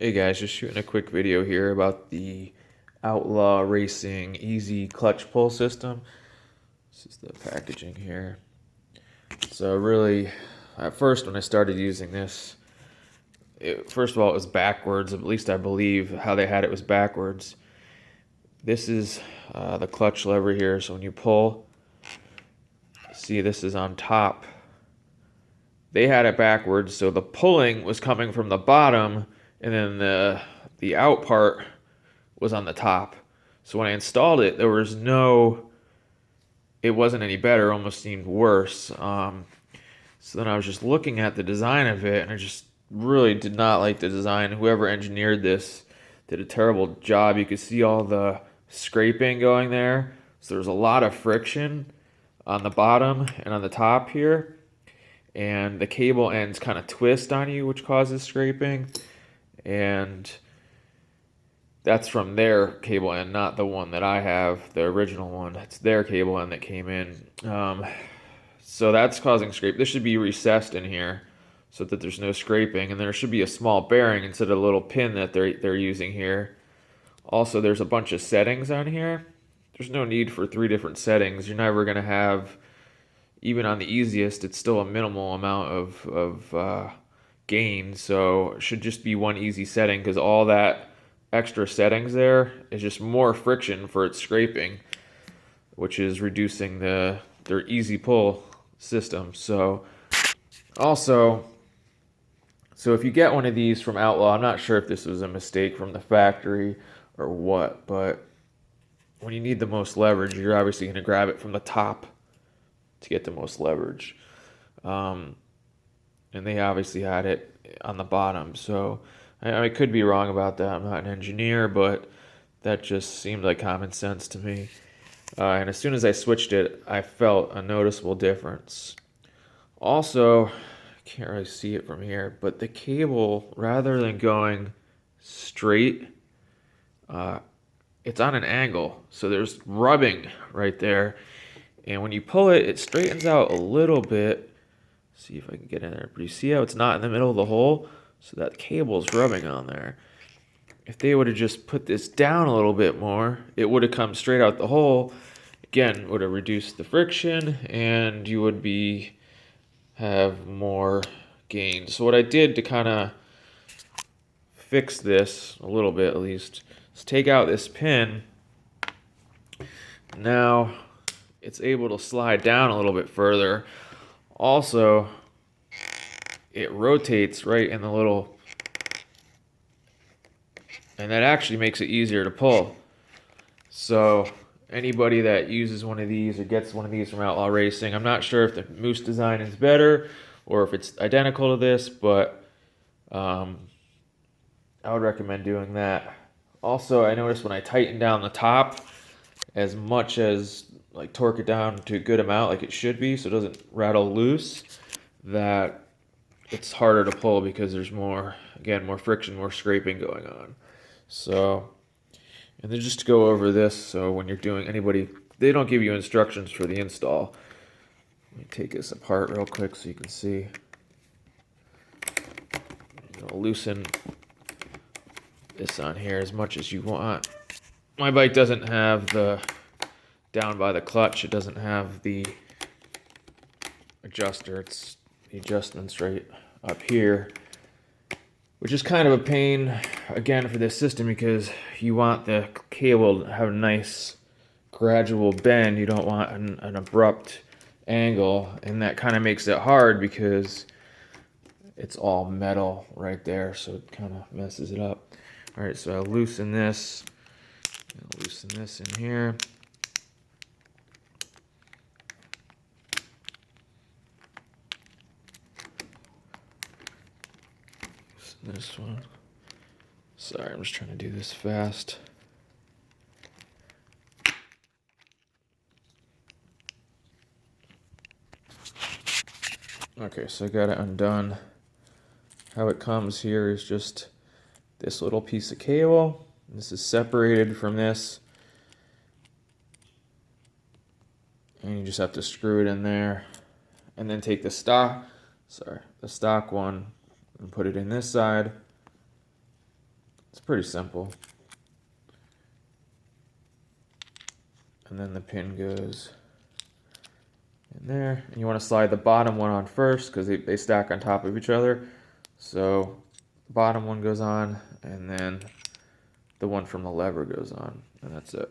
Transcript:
Hey guys, just shooting a quick video here about the Outlaw Racing Easy Clutch Pull System. This is the packaging here. So really, at first when I started using this, first of all it was backwards, at least I believe how they had it was backwards. This is the clutch lever here, so when you pull, see this is on top. They had it backwards, so the pulling was coming from the bottom, and then the out part was on the top. So when I installed it, it wasn't any better, it almost seemed worse. So then I was just looking at the design of it, and I just really did not like the design. Whoever engineered this did a terrible job. You could see all the scraping going there. So there's a lot of friction on the bottom and on the top here. And the cable ends kind of twist on you, which causes scraping. And that's from their cable end, not the one that I have, the original one. It's their cable end that came in. So that's causing scrape. This should be recessed in here so that there's no scraping. And there should be a small bearing instead of a little pin that they're using here. Also, there's a bunch of settings on here. There's no need for 3 different settings. You're never going to have, even on the easiest, it's still a minimal amount of gain. So it should just be one easy setting, because all that extra settings there is just more friction for its scraping, which is reducing their easy pull system. So also, so if you get one of these from Outlaw, I'm not sure if this was a mistake from the factory or what, but when you need the most leverage, you're obviously going to grab it from the top to get the most leverage. And they obviously had it on the bottom. So I could be wrong about that. I'm not an engineer, but that just seemed like common sense to me. And as soon as I switched it, I felt a noticeable difference. Also, I can't really see it from here, but the cable, rather than going straight, it's on an angle. So there's rubbing right there. And when you pull it, it straightens out a little bit. See if I can get in there. But you see how it's not in the middle of the hole? So that cable's rubbing on there. If they would have just put this down a little bit more, it would have come straight out the hole. Again, would have reduced the friction, and you would have more gain. So what I did to kind of fix this a little bit, at least, is take out this pin. Now it's able to slide down a little bit further. Also, it rotates right in the little, and that actually makes it easier to pull. So anybody that uses one of these or gets one of these from Outlaw Racing, I'm not sure if the Moose design is better or if it's identical to this, but I would recommend doing that. Also, I noticed when I tighten down the top, as much as like torque it down to a good amount like it should be so it doesn't rattle loose, that it's harder to pull because there's more friction, more scraping going on. So, and then just to go over this, so when you're doing they don't give you instructions for the install. Let me take this apart real quick so you can see. Loosen this on here as much as you want. My bike doesn't have the, down by the clutch, it doesn't have the adjuster. It's the adjustments right up here, which is kind of a pain, again, for this system, because you want the cable to have a nice gradual bend. You don't want an abrupt angle, and that kind of makes it hard because it's all metal right there, so it kind of messes it up. All right, so I'll loosen this in here. This one. Sorry, I'm just trying to do this fast. Okay, so I got it undone. How it comes here is just this little piece of cable. This is separated from this. And you just have to screw it in there. And then take the stock one, and put it in this side. It's pretty simple. And then the pin goes in there. And you want to slide the bottom one on first because they stack on top of each other. So bottom one goes on, and then the one from the lever goes on, and that's it.